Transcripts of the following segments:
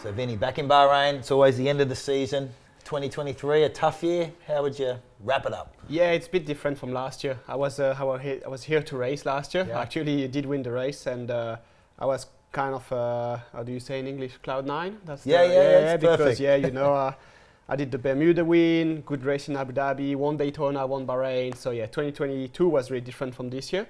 So Vinny, back in Bahrain, it's always the end of the season. 2023, a tough year. How would you wrap it up? Yeah, it's a bit different from last year. I was here to race last year. Yeah. I actually did win the race, and I was kind of how do you say in English, cloud nine? That's Yeah, because perfect. I did the Bermuda win, good race in Abu Dhabi, won Daytona, won Bahrain. So yeah, 2022 was really different from this year.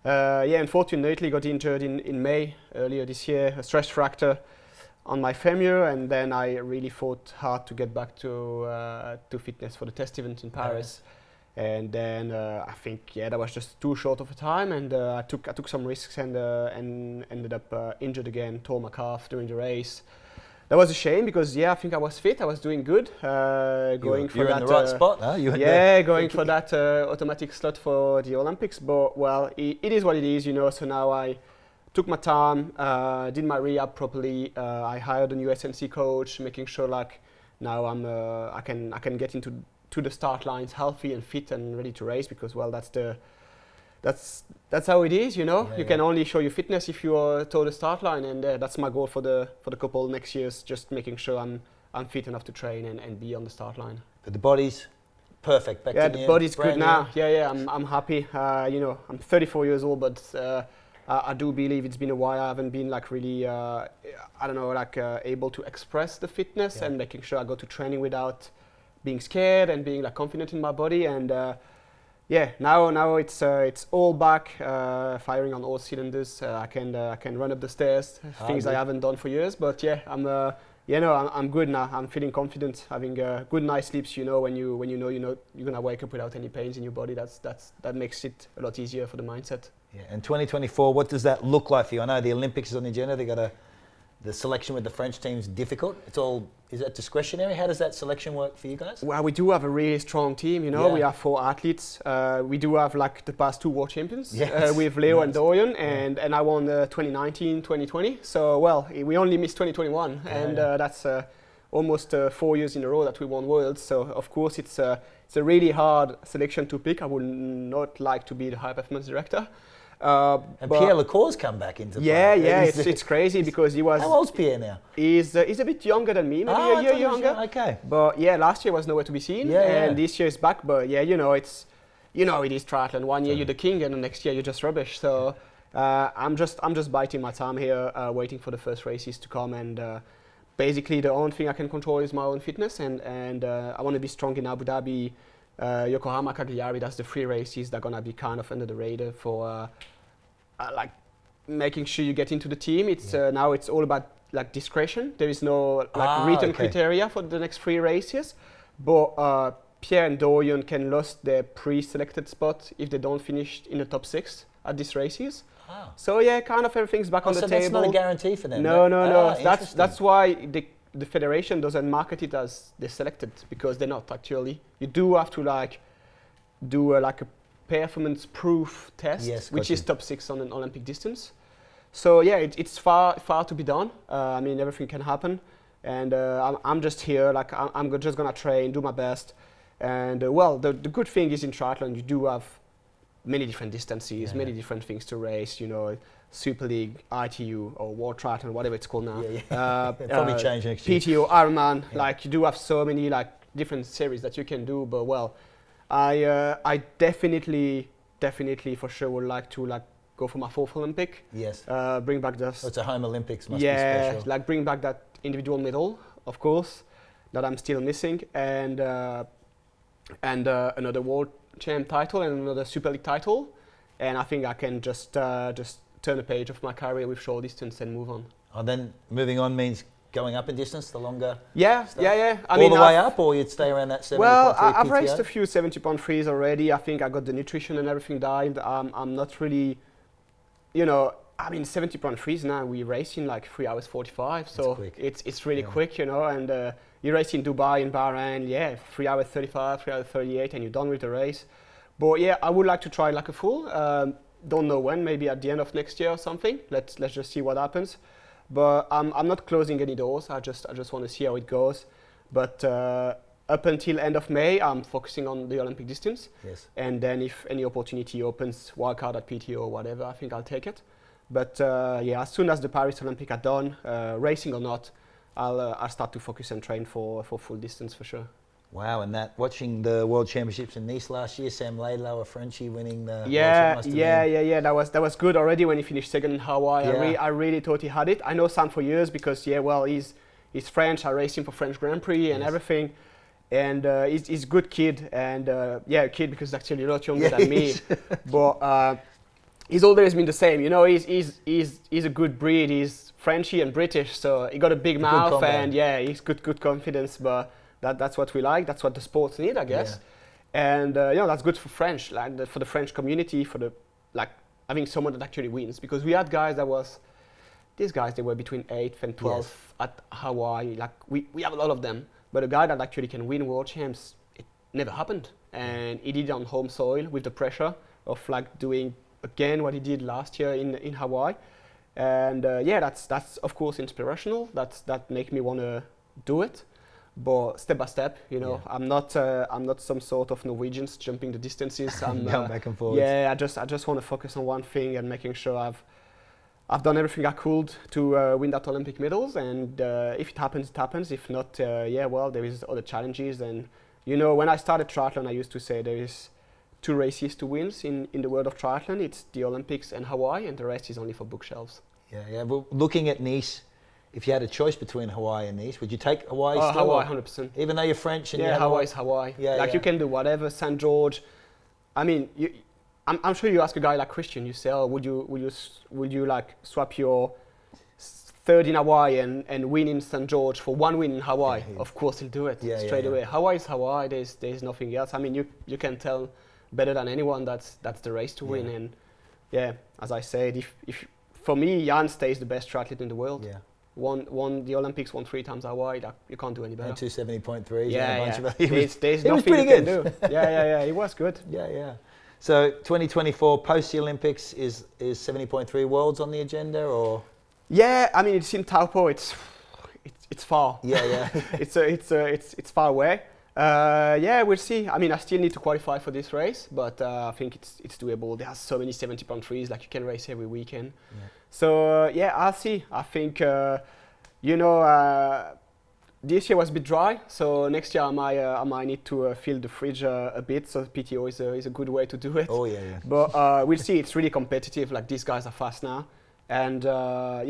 Unfortunately got injured in May earlier this year, a stress fracture on my femur, and then I really fought hard to get back to fitness for the test event in Paris. And then I think that was just too short of a time, and I took some risks and ended up injured again, tore my calf during the race. That was a shame because I think I was fit, I was doing good, going for you're that. in the right spot, huh? Going for that automatic slot for the Olympics. But well, it is what it is, So now I took my time, did my rehab properly. I hired a new SNC coach, making sure now I can get into the start lines healthy and fit and ready to race, because that's how it is, You can only show your fitness if you are toward the start line, and that's my goal for the couple next years. Just making sure I'm fit enough to train and be on the start line. But the body's perfect. Back to the body's good now. I'm happy. I'm 34 years old, but I do believe it's been a while. I haven't been really, able to express the fitness and making sure I go to training without being scared and being confident in my body. And now it's all back, firing on all cylinders. I can run up the stairs, things I haven't done for years. But I'm good now. I'm feeling confident, having good night sleeps. When you know you're gonna wake up without any pains in your body. That makes it a lot easier for the mindset. Yeah, and 2024, what does that look like for you? I know the Olympics is on the agenda. They got the selection with the French team's difficult. Is that discretionary? How does that selection work for you guys? Well, we do have a really strong team. We have 4 athletes. We do have the past 2 world champions with Leo and Dorian, and I won 2019, 2020. So we only missed 2021, and that's almost 4 years in a row that we won worlds. So of course it's a really hard selection to pick. I would not like to be the high performance director. And Pierre Lecour's come back into play. It's crazy because he was. How old's Pierre now? He's a bit younger than me, maybe a year younger. Okay. But last year was nowhere to be seen, and this year is back. But it's, it is triathlon. One year you're the king, and the next year you're just rubbish. So I'm just biding my time here, waiting for the first races to come, and basically the only thing I can control is my own fitness, and I want to be strong in Abu Dhabi. Yokohama, Cagliari, that's the 3 races that are going to be kind of under the radar for making sure you get into the team. It's now it's all about discretion. There is no written criteria for the next 3 races, but Pierre and Dorian can lose their pre-selected spot if they don't finish in the top 6 at these races. So kind of everything's back on the table. So that's not a guarantee for them? No. That's why the federation doesn't market it as they're selected, because they're not actually. You do have to do a performance proof test, which is top 6 on an Olympic distance. So it's far to be done. Everything can happen, and I'm just here. I'm just gonna train, do my best, and the good thing is in triathlon you do have many different distances, many different things to race. Super League, ITU, or World Triathlon, whatever it's called now. Probably change next year. PTO, Ironman. You do have so many different series that you can do. But I definitely for sure would like to go for my 4th Olympic. Yes. Bring back the. It's a home Olympics. Must be special. Bring back that individual medal, of course, that I'm still missing, and another world champ title and another Super League title, and I think I can just turn a page of my career with short distance and move on. And then moving on means going up in distance, the longer stuff? The way up, or you'd stay around that 70.3 Well, I've PTO? raced a few 70.3s already. I think I got the nutrition and everything dialed. I'm not really, 70.3s now we race in 3 hours 45. So it's really quick, and you race in Dubai, in Bahrain, 3 hours 35, 3 hours 38, and you're done with the race. But I would like to try a full. Don't know when, maybe at the end of next year or something. Let's just see what happens. But I'm not closing any doors. I just want to see how it goes. But up until end of May, I'm focusing on the Olympic distance. Yes. And then if any opportunity opens, wildcard at PTO or whatever, I think I'll take it. But as soon as the Paris Olympic are done, racing or not, I'll start to focus and train for full distance for sure. Wow, and that watching the World Championships in Nice last year, Sam Laidlow, a Frenchie, winning the World Champ must have been... That was good already when he finished second in Hawaii. Yeah. I really thought he had it. I know Sam for years because he's French. I raced him for French Grand Prix and everything. And he's a good kid, and a kid because he's actually a lot younger than me. But he's always been the same, you know. He's a good breed. He's Frenchy and British, so he got a big mouth, and he's good confidence. But that's what we like. That's what the sports need, I guess. Yeah. And that's good for French, like for the French community, for the having someone that actually wins. Because we had guys these guys they were between 8th and 12th at Hawaii. Like we have a lot of them. But a guy that actually can win world champs, it never happened. And he did it on home soil with the pressure of doing again what he did last year in Hawaii. And that's of course inspirational. That make me want to do it. But step by step, you know, I'm not some sort of Norwegians jumping the distances. I'm going back and forth. Yeah, I just want to focus on one thing and making sure I've done everything I could to win that Olympic medals, and if it happens, it happens. If not, there is other challenges. And you know, when I started triathlon, I used to say there is 2 races to win in the world of triathlon. It's the Olympics and Hawaii, and the rest is only for bookshelves. Yeah. Well, looking at Nice, if you had a choice between Hawaii and Nice, would you take Hawaii still? Hawaii, 100%. Even though you're French and Hawaii is Hawaii. You can do whatever. St. George. I mean, I'm sure you ask a guy like Christian, you say, would you like swap your 3rd in Hawaii and win in St. George for 1 win in Hawaii? Yeah, of course he'll do it straight away. Hawaii is Hawaii. There's nothing else. I mean, you can tell better than anyone that's the race to win. And as I said, if for me, Jan stays the best triathlete in the world. Yeah. Won the Olympics, won 3 times Hawaii. You can't do any better. And 270.3. There's nothing you can do. He was good. Yeah. So 2024 post the Olympics is 70.3 worlds on the agenda, or? Yeah, I mean it's in Taupo. It's far. Yeah. it's far away. We'll see. I mean I still need to qualify for this race, but I think it's doable. There are so many 70.3s like you can race every weekend. Yeah. So I'll see. I think this year was a bit dry, so next year I might need to fill the fridge a bit. So PTO is a good way to do it. Oh yeah. But we'll see. It's really competitive. Like these guys are fast now, and I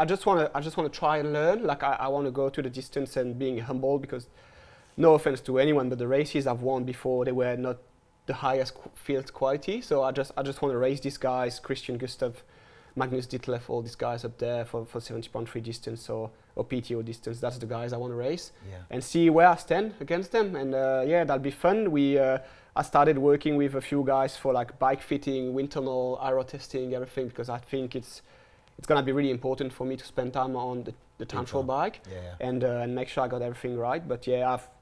just want to try and learn. Like I want to go to the distance and being humble, because no offense to anyone, but the races I've won before, they were not the highest field quality. So I just want to race these guys, Christian, Gustav, Magnus Ditlev, all these guys up there for 70.3 distance or PTO distance. That's the guys I want to race and see where I stand against them. And that'll be fun. I started working with a few guys for like bike fitting, wind tunnel, aero testing, everything, because I think it's gonna be really important for me to spend time on the time trial bike and make sure I got everything right. But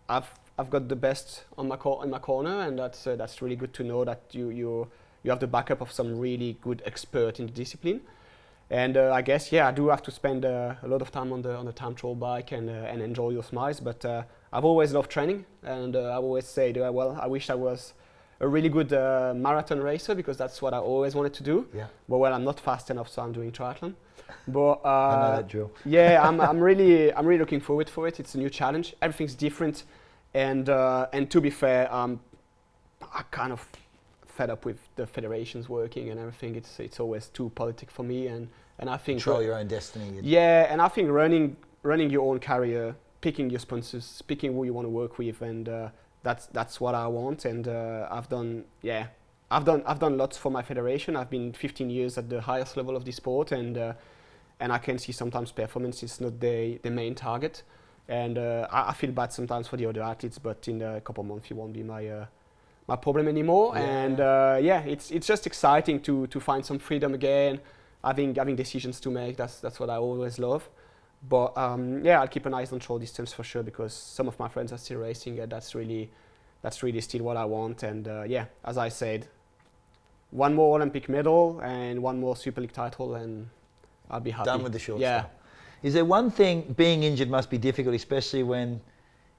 I've got the best in my corner, and that's really good to know that you have the backup of some really good expert in the discipline. And I guess I do have to spend a lot of time on the time trial bike and enjoy those miles. But I've always loved training, and I've always said, I wish I was a really good marathon racer, because that's what I always wanted to do. Yeah. But I'm not fast enough, so I'm doing triathlon. But I know that drill. I'm really looking forward for it. It's a new challenge. Everything's different, and to be fair, I'm kind of fed up with the federations working and everything. It's always too politic for me, and I think control your own destiny. And I think running your own career, picking your sponsors, picking who you want to work with, and that's what I want. And I've done lots for my federation. I've been 15 years at the highest level of the sport, and I can see sometimes performance is not the main target, and I feel bad sometimes for the other athletes. But in a couple of months, it won't be my problem anymore. And it's just exciting to find some freedom again, having decisions to make. That's what I always love. But I'll keep an eye on short distance for sure, because some of my friends are still racing, and that's really still what I want. And as I said, one more Olympic medal and one more Super League title, and I'll be happy. Done with the short stuff. Is there one thing, being injured must be difficult, especially when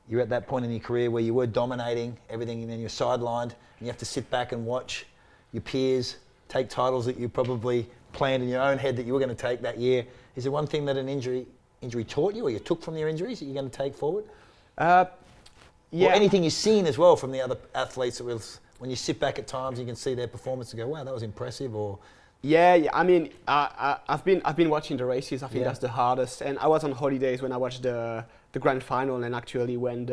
you're at that point in your career where you were dominating everything, and then you're sidelined and you have to sit back and watch your peers take titles that you probably planned in your own head that you were going to take that year. Is there one thing that an injury injury taught you, or you took from your injuries that you're going to take forward? Yeah. Or anything you've seen as well from the other athletes that when you sit back at times, you can see their performance and go, wow, that was impressive, or... Yeah. I mean, I've been watching the races. I think Yeah. that's the hardest. And I was on holidays when I watched the grand final, and actually when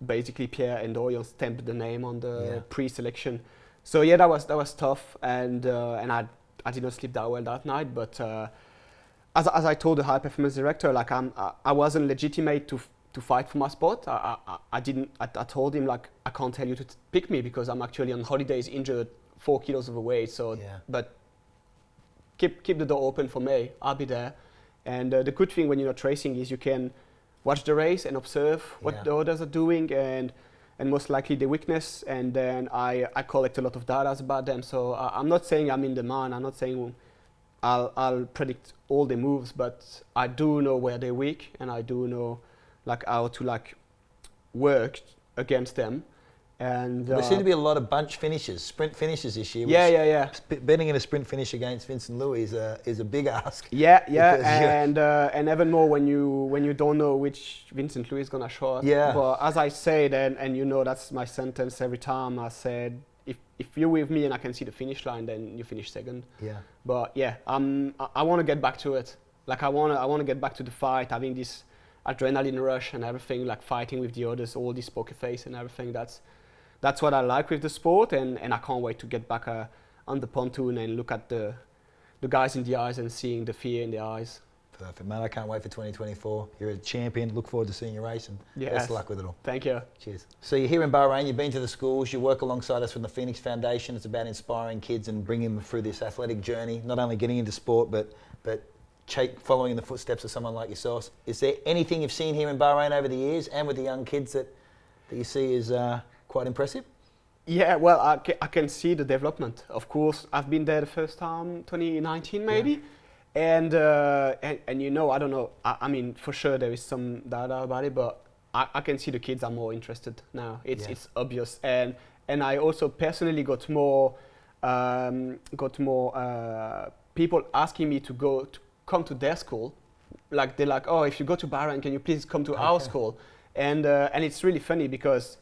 basically Pierre and Dorian stamped the name on the pre-selection. So yeah, that was tough, and I did not sleep that well that night. But as I told the high performance director, like I wasn't legitimate to fight for my spot. I told him, like, I can't tell you to pick me because I'm actually on holidays, injured, 4 kilos overweight. So but keep the door open for me. I'll be there. And the good thing when you're not racing is you can watch the race and observe what the others are doing and most likely the weakness. And then I collect a lot of data about them. So I'm not saying I'm in the man. I'm not saying I'll predict all the moves, but I do know where they're weak, and I do know like how to like work against them. And there seem to be a lot of bunch finishes, sprint finishes this year. Yeah. Betting in a sprint finish against Vincent Luis is a big ask. Yeah, and even more when you don't know which Vincent Luis is gonna show up. Yeah. But as I said, and you know that's my sentence every time. I said, if you're with me and I can see the finish line, then you finish second. Yeah. But yeah, I want to get back to it. Like I want to get back to the fight, having this adrenaline rush and everything, like fighting with the others, all this poker face and everything. That's what I like with the sport, and I can't wait to get back on the pontoon and look at the guys in the eyes and seeing the fear in their eyes. Perfect, man. I can't wait for 2024. You're a champion. Look forward to seeing your race, and best of luck with it all. Thank you. Cheers. So you're here in Bahrain. You've been to the schools. You work alongside us from the Phoenix Foundation. It's about inspiring kids and bringing them through this athletic journey, not only getting into sport, but following in the footsteps of someone like yourself. Is there anything you've seen here in Bahrain over the years and with the young kids that you see is quite impressive? Yeah, well, I can see the development. Of course, I've been there the first time, 2019 maybe. Yeah. And you know, I don't know, I mean, for sure there is some data about it, but I can see the kids are more interested now. It's obvious. And I also personally got more people asking me to come to their school. Like they're like, oh, if you go to Bahrain, can you please come to our school? And it's really funny because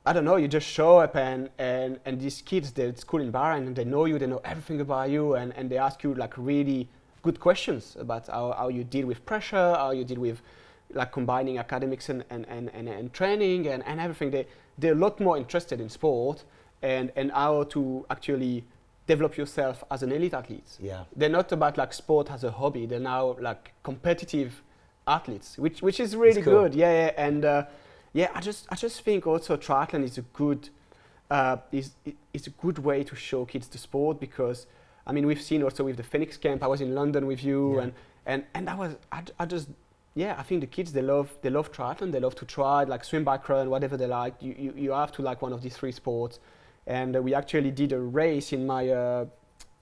I don't know, you just show up and these kids, they're at school in Bahrain and they know you, they know everything about you, and they ask you like really good questions about how you deal with pressure, how you deal with like combining academics and training and everything. They're a lot more interested in sport and how to actually develop yourself as an elite athlete. Yeah. They're not about like sport as a hobby, they're now like competitive athletes, which is really cool. good. Yeah. And I just think also triathlon is a good way to show kids the sport, because I mean we've seen also with the Phoenix camp. I was in London with you, and that was I think the kids they love triathlon. They love to try like swim, bike, run, whatever they like. You have to like one of these three sports, and we actually did a race in my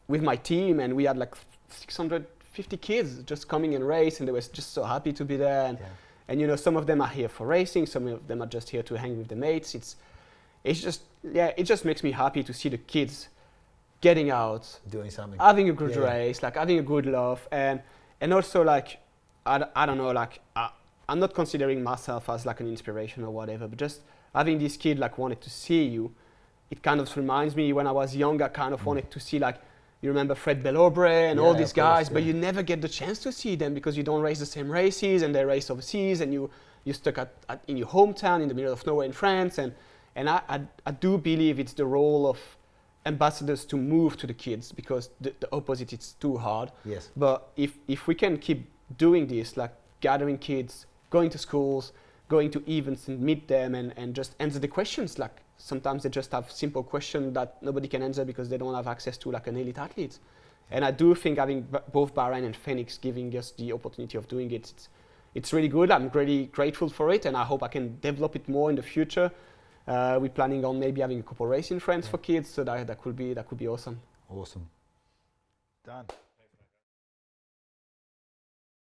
with my team, and we had like 650 kids just coming and race, and they were just so happy to be there. And you know, some of them are here for racing, some of them are just here to hang with the mates. It just makes me happy to see the kids getting out, doing something, having a good race, like having a good laugh, and also like I don't know, like I'm not considering myself as like an inspiration or whatever, but just having this kid like wanted to see you, it kind of reminds me when I was young, I kind of wanted to see like. You remember Fred Belaubre and all these guys, but you never get the chance to see them because you don't race the same races and they race overseas, and you're stuck in your hometown in the middle of nowhere in France. And I do believe it's the role of ambassadors to move to the kids, because the opposite, it's too hard. Yes. But if we can keep doing this, like gathering kids, going to schools, going to events and meet them and just answer the questions, like sometimes they just have simple questions that nobody can answer because they don't have access to like an elite athlete. And I do think having both Bahrain and Phoenix giving us the opportunity of doing it, it's really good. I'm really grateful for it, and I hope I can develop it more in the future. We're planning on maybe having a couple races in France for kids, so that could be awesome. Awesome. Done.